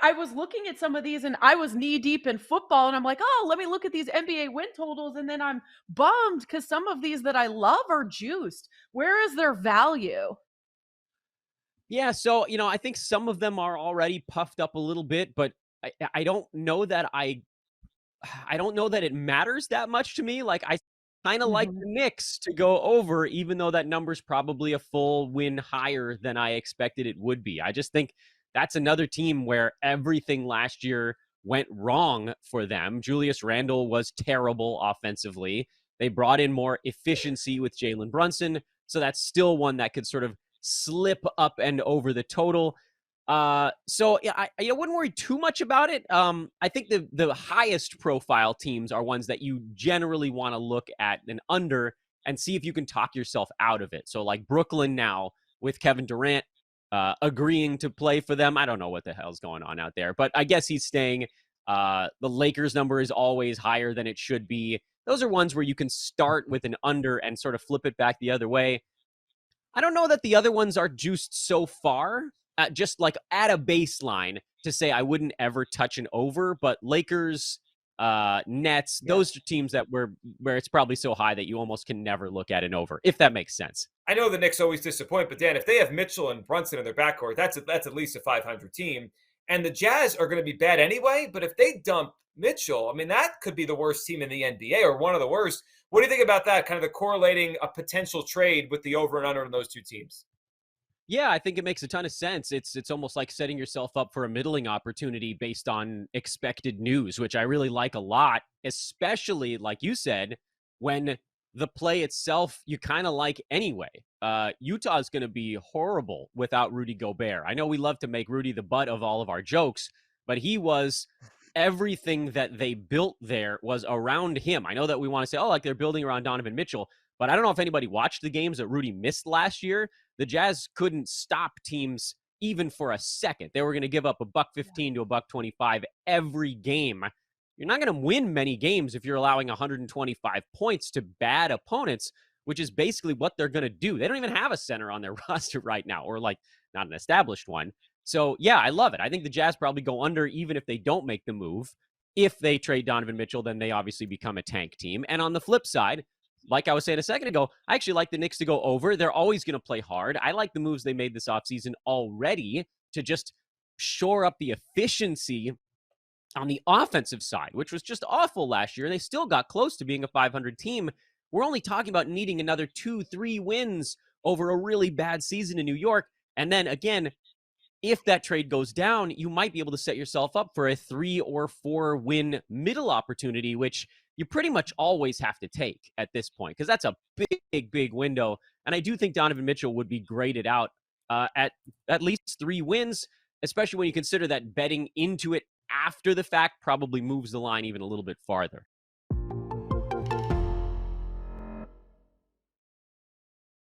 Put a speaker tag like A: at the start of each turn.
A: I was looking at some of these and I was knee deep in football and I'm like, "Oh, let me look at these NBA win totals," and then I'm bummed because some of these that I love are juiced. Where is their value?
B: Yeah, so, I think some of them are already puffed up a little bit, but I don't know that I don't know that it matters that much to me. Like, I kinda like
A: Mhm.
B: the Knicks to go over, even though that number's probably a full win higher than I expected it would be. I just think that's another team where everything last year went wrong for them. Julius Randle was terrible offensively. They brought in more efficiency with Jalen Brunson, so that's still one that could sort of slip up and over the total. So yeah, I wouldn't worry too much about it. I think the highest profile teams are ones that you generally want to look at and under and see if you can talk yourself out of it. So like Brooklyn now with Kevin Durant agreeing to play for them. I don't know what the hell's going on out there, but I guess he's staying. The Lakers number is always higher than it should be. Those are ones where you can start with an under and sort of flip it back the other way. I don't know that the other ones are juiced so far, just like at a baseline to say I wouldn't ever touch an over, but Lakers, Nets,
A: Yeah.
B: those are teams that where it's probably so high that you almost can never look at an over, if that makes sense.
C: I know the Knicks always disappoint, but Dan, if they have Mitchell and Brunson in their backcourt, that's at least a 500 team. And the Jazz are going to be bad anyway. But if they dump Mitchell, I mean, that could be the worst team in the NBA or one of the worst. What do you think about that? Kind of the correlating a potential trade with the over and under in those two teams.
B: Yeah, I think it makes a ton of sense. It's almost like setting yourself up for a middling opportunity based on expected news, which I really like a lot, especially like you said, when the play itself you kind of like anyway. Utah is going to be horrible without Rudy Gobert. I know we love to make Rudy the butt of all of our jokes, but he was everything that they built there was around him. I know that we want to say, oh, like they're building around Donovan Mitchell, but I don't know if anybody watched the games that Rudy missed last year. The Jazz couldn't stop teams even for a second. They were going to give up a buck 15 to a buck 25 every game. You're not going to win many games if you're allowing 125 points to bad opponents, which is basically what they're going to do. They don't even have a center on their roster right now, or like not an established one. So, yeah, I love it. I think the Jazz probably go under even if they don't make the move. If they trade Donovan Mitchell, then they obviously become a tank team. And on the flip side, like I was saying a second ago, I actually like the Knicks to go over. They're always going to play hard. I like the moves they made this offseason already to just shore up the efficiency on the offensive side, which was just awful last year. They still got close to being a 500 team. We're only talking about needing another 2, 3 wins over a really bad season in New York. And then again, if that trade goes down, you might be able to set yourself up for a 3 or 4 win middle opportunity, which you pretty much always have to take at this point because that's a big window. And I do think Donovan Mitchell would be graded out at least 3 wins, especially when you consider that betting into it after the fact probably moves the line even a little bit farther.